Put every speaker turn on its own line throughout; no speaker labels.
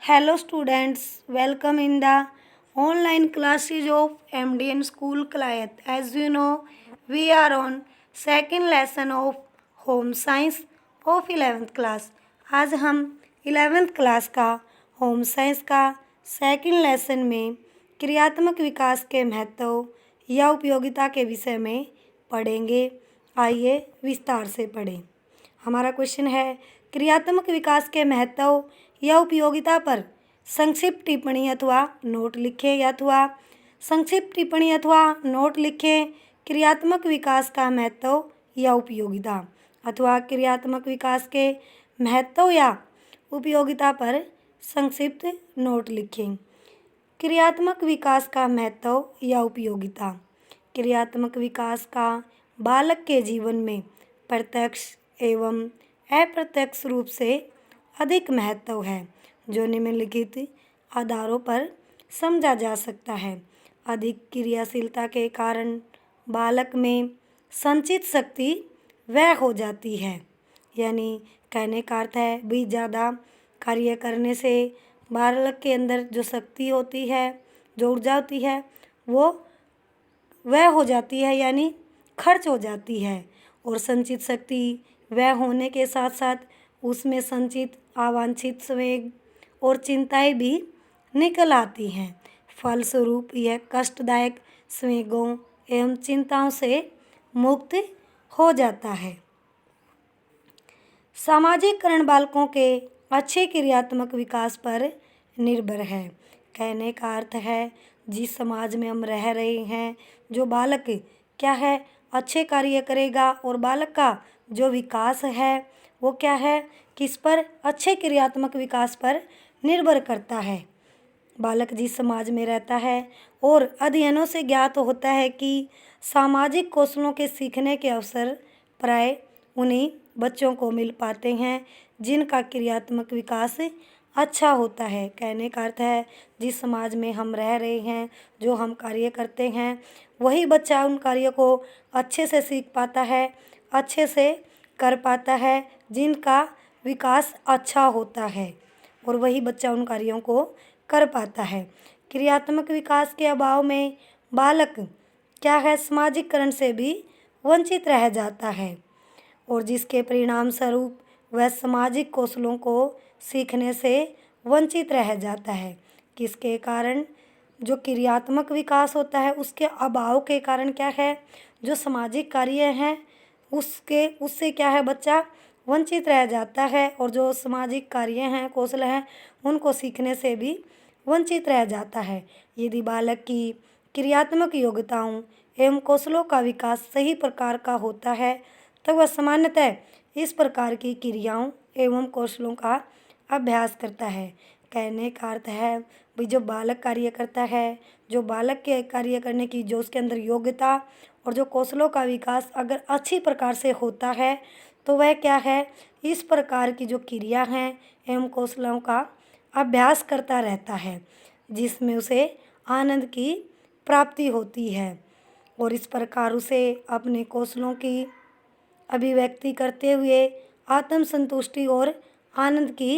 Hello students, welcome in the online classes of MDN School Clayat. As you know, we are on second lesson of Home Science of 11th class. आज हम 11th class का home science का second lesson में क्रियात्मक विकास के महत्व या उपयोगिता के विषय में पढ़ेंगे। आइए विस्तार से पढ़ें। हमारा क्वेश्चन है, क्रियात्मक विकास के महत्व या उपयोगिता पर संक्षिप्त टिप्पणी अथवा नोट लिखें अथवा संक्षिप्त टिप्पणी अथवा नोट लिखें। क्रियात्मक विकास का महत्व या उपयोगिता अथवा क्रियात्मक विकास के महत्व या उपयोगिता पर संक्षिप्त नोट लिखें। क्रियात्मक विकास का महत्व या उपयोगिता। क्रियात्मक विकास का बालक के जीवन में प्रत्यक्ष एवं अप्रत्यक्ष रूप से अधिक महत्व है, जो निम्नलिखित आधारों पर समझा जा सकता है। अधिक क्रियाशीलता के कारण बालक में संचित शक्ति व्यय हो जाती है, यानी कहने का अर्थ है भी ज़्यादा कार्य करने से बालक के अंदर जो शक्ति होती है, जो ऊर्जा होती है, वो व्यय हो जाती है, यानी खर्च हो जाती है। और संचित शक्ति व्यय होने के साथ साथ उसमें संचित अवांछित संवेग और चिंताएं भी निकल आती हैं। फलस्वरूप यह कष्टदायक संवेगों एवं चिंताओं से मुक्त हो जाता है। सामाजिकरण बालकों के अच्छे क्रियात्मक विकास पर निर्भर है। कहने का अर्थ है, जिस समाज में हम रह रहे हैं, जो बालक क्या है अच्छे कार्य करेगा और बालक का जो विकास है वो क्या है, किस पर, अच्छे क्रियात्मक विकास पर निर्भर करता है। बालक जिस समाज में रहता है, और अध्ययनों से ज्ञात होता है कि सामाजिक कौशलों के सीखने के अवसर प्राय उन्हीं बच्चों को मिल पाते हैं जिनका क्रियात्मक विकास अच्छा होता है। कहने का अर्थ है, जिस समाज में हम रह रहे हैं, जो हम कार्य करते हैं, वही बच्चा उन कार्यों को अच्छे से सीख पाता है, अच्छे से कर पाता है, जिनका विकास अच्छा होता है, और वही बच्चा उन कार्यों को कर पाता है। क्रियात्मक विकास के अभाव में बालक क्या है, सामाजिकरण से भी वंचित रह जाता है, और जिसके परिणाम स्वरूप वह सामाजिक कौशलों को सीखने से वंचित रह जाता है। किसके कारण? जो क्रियात्मक विकास होता है उसके अभाव के कारण क्या है, जो सामाजिक कार्य हैं उससे क्या है, बच्चा वंचित रह जाता है, और जो सामाजिक कार्य हैं, कौशल हैं, उनको सीखने से भी वंचित रह जाता है। यदि बालक की क्रियात्मक योग्यताओं एवं कौशलों का विकास सही प्रकार का होता है, तब वह सामान्यतः इस प्रकार की क्रियाओं एवं कौशलों का अभ्यास करता है। कहने का अर्थ है, भाई जो बालक कार्य करता है, जो बालक के कार्य करने की जो उसके अंदर योग्यता और जो कौशलों का विकास अगर अच्छी प्रकार से होता है, तो वह क्या है, इस प्रकार की जो क्रिया हैं एवं कौशलों का अभ्यास करता रहता है, जिसमें उसे आनंद की प्राप्ति होती है, और इस प्रकार उसे अपने कौशलों की अभिव्यक्ति करते हुए आत्म संतुष्टि और आनंद की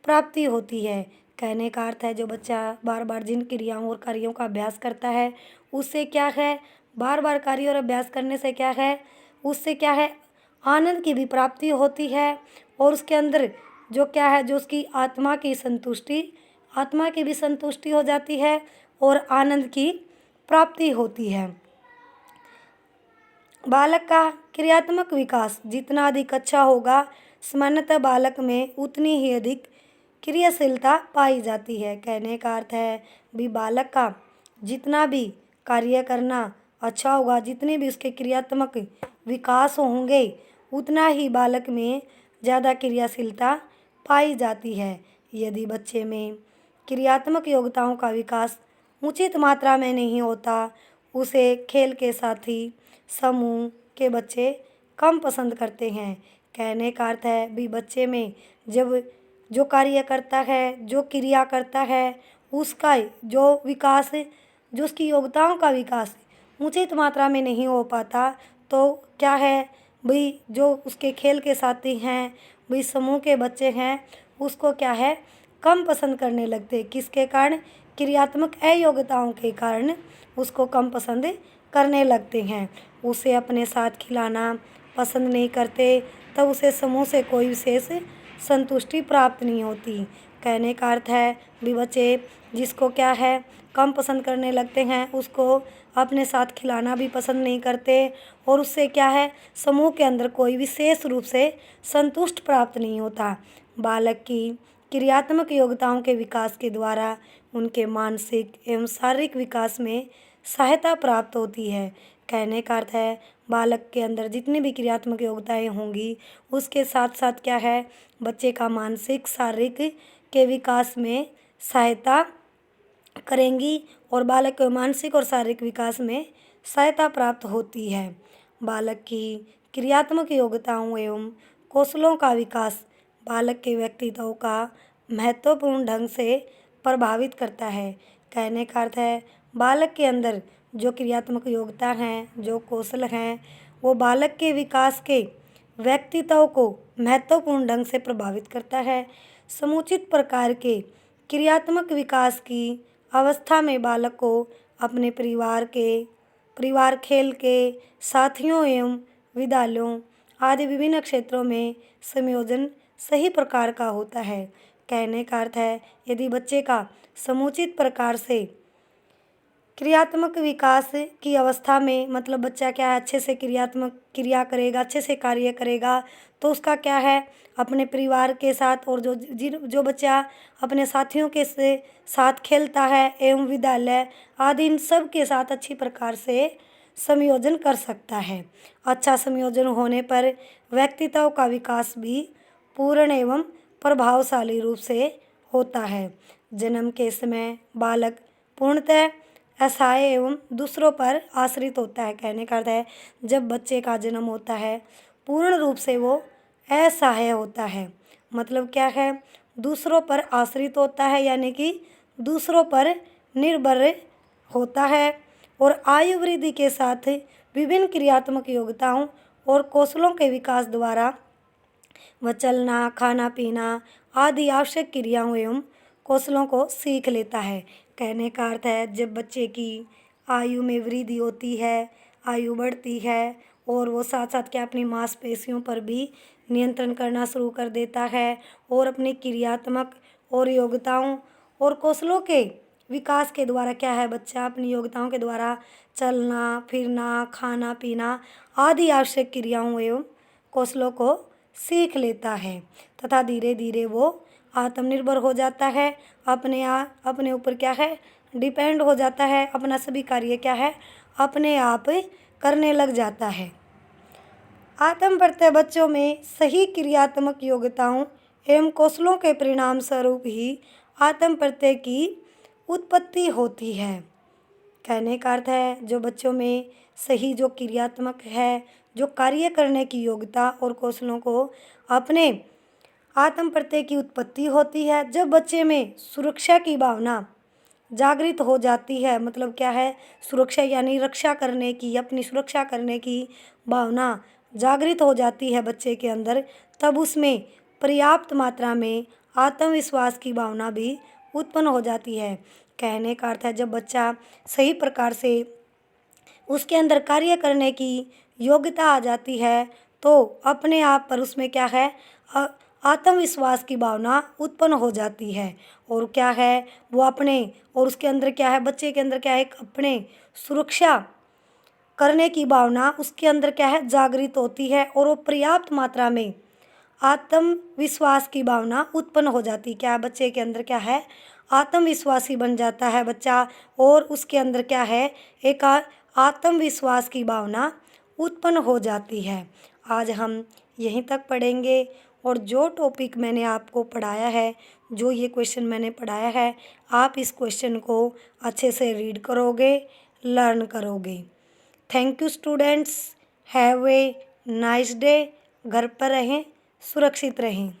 प्राप्ति होती है। कहने का अर्थ है, जो बच्चा बार बार जिन क्रियाओं और कार्यों का अभ्यास करता है, उससे क्या है, बार बार कार्य और अभ्यास करने से क्या है, उससे क्या है, आनंद की भी प्राप्ति होती है, और उसके अंदर जो क्या है, जो उसकी आत्मा की भी संतुष्टि हो जाती है और आनंद की प्राप्ति होती है। बालक का क्रियात्मक विकास जितना अधिक अच्छा होगा, सामान्यतः बालक में उतनी ही अधिक क्रियाशीलता पाई जाती है। कहने का अर्थ है, भी बालक का जितना भी कार्य करना अच्छा होगा, जितने भी उसके क्रियात्मक विकास होंगे, उतना ही बालक में ज़्यादा क्रियाशीलता पाई जाती है। यदि बच्चे में क्रियात्मक योग्यताओं का विकास उचित मात्रा में नहीं होता, उसे खेल के साथी समूह के बच्चे कम पसंद करते हैं। कहने का अर्थ है, भी बच्चे में जब जो कार्य करता है, जो क्रिया करता है, उसका जो विकास, जो उसकी योग्यताओं का विकास उचित मात्रा में नहीं हो पाता, तो क्या है भाई, जो उसके खेल के साथी हैं, भाई समूह के बच्चे हैं, उसको क्या है, कम पसंद करने लगते। किसके कारण? क्रियात्मक अयोग्यताओं के कारण उसको कम पसंद करने लगते हैं। उसे अपने साथ खिलाना पसंद नहीं करते, तब उसे समूह से कोई विशेष संतुष्टि प्राप्त नहीं होती। कहने का अर्थ है भी बच्चे जिसको क्या है कम पसंद करने लगते हैं, उसको अपने साथ खिलाना भी पसंद नहीं करते और उससे क्या है समूह के अंदर कोई विशेष रूप से संतुष्ट प्राप्त नहीं होता। बालक की क्रियात्मक योग्यताओं के विकास के द्वारा उनके मानसिक एवं शारीरिक विकास में सहायता प्राप्त होती है। कहने का अर्थ है बालक के अंदर जितनी भी क्रियात्मक योग्यताएं होंगी उसके साथ साथ क्या है बच्चे का मानसिक शारीरिक के विकास में सहायता करेंगी और बालक के मानसिक और शारीरिक विकास में सहायता प्राप्त होती है। बालक की क्रियात्मक योग्यताओं एवं कौशलों का विकास बालक के व्यक्तित्व का महत्वपूर्ण ढंग से प्रभावित करता है। कहने का अर्थ है बालक के अंदर जो क्रियात्मक योग्यता हैं, जो कौशल हैं, वो बालक के विकास के व्यक्तित्व को महत्वपूर्ण ढंग से प्रभावित करता है। समुचित प्रकार के क्रियात्मक विकास की अवस्था में बालक को अपने परिवार खेल के साथियों एवं विद्यालयों आदि विभिन्न क्षेत्रों में संयोजन सही प्रकार का होता है। कहने का अर्थ है यदि बच्चे का समुचित प्रकार से क्रियात्मक विकास की अवस्था में मतलब बच्चा क्या है अच्छे से क्रियात्मक क्रिया करेगा, अच्छे से कार्य करेगा, तो उसका क्या है अपने परिवार के साथ और जो बच्चा अपने साथियों के साथ खेलता है एवं विद्यालय आदि इन सब के साथ अच्छी प्रकार से संयोजन कर सकता है। अच्छा संयोजन होने पर व्यक्तित्व का विकास भी पूर्ण एवं प्रभावशाली रूप से होता है। जन्म के समय बालक पूर्णतः असहाय एवं दूसरों पर आश्रित होता है। कहने का अर्थ है जब बच्चे का जन्म होता है पूर्ण रूप से वो असहाय होता है। मतलब क्या है दूसरों पर आश्रित होता है यानी कि दूसरों पर निर्भर होता है और आयु वृद्धि के साथ विभिन्न क्रियात्मक योग्यताओं और कौशलों के विकास द्वारा वह चलना, खाना पीना आदि आवश्यक क्रियाओं एवं कौशलों को सीख लेता है। कहने का अर्थ है जब बच्चे की आयु में वृद्धि होती है, आयु बढ़ती है और वो साथ साथ क्या अपनी मांसपेशियों पर भी नियंत्रण करना शुरू कर देता है और अपनी क्रियात्मक और योग्यताओं और कौशलों के विकास के द्वारा क्या है बच्चा अपनी योग्यताओं के द्वारा चलना फिरना, खाना पीना आदि आवश्यक क्रियाओं एवं कौशलों को सीख लेता है तथा धीरे धीरे वो आत्मनिर्भर हो जाता है, अपने ऊपर क्या है डिपेंड हो जाता है, अपना सभी कार्य क्या है अपने आप करने लग जाता है। आत्म प्रत्यय बच्चों में सही क्रियात्मक योग्यताओं एवं कौशलों के परिणाम स्वरूप ही आत्म प्रत्यय की उत्पत्ति होती है। कहने का अर्थ है जो बच्चों में सही जो क्रियात्मक है, जो कार्य करने की योग्यता और कौशलों को अपने आत्म प्रत्यय की उत्पत्ति होती है। जब बच्चे में सुरक्षा की भावना जागृत हो जाती है, मतलब क्या है सुरक्षा यानी रक्षा करने की, अपनी सुरक्षा करने की भावना जागृत हो जाती है बच्चे के अंदर, तब उसमें पर्याप्त मात्रा में आत्मविश्वास की भावना भी उत्पन्न हो जाती है। कहने का अर्थ है जब बच्चा सही प्रकार से उसके अंदर कार्य करने की योग्यता आ जाती है तो अपने आप पर उसमें क्या है आत्मविश्वास की भावना उत्पन्न हो जाती है और क्या है वो अपने और उसके अंदर क्या है बच्चे के अंदर क्या है अपने सुरक्षा करने की भावना उसके अंदर क्या है जागृत होती है और वो पर्याप्त मात्रा में आत्मविश्वास की भावना उत्पन्न हो जाती है। क्या बच्चे के अंदर क्या है आत्मविश्वासी बन जाता है बच्चा और उसके अंदर क्या है एक आत्मविश्वास की भावना उत्पन्न हो जाती है। आज हम यहीं तक पढ़ेंगे और जो टॉपिक मैंने आपको पढ़ाया है, जो ये क्वेश्चन मैंने पढ़ाया है, आप इस क्वेश्चन को अच्छे से रीड करोगे, लर्न करोगे। Thank you students, have a nice day. घर पर रहें, सुरक्षित रहें।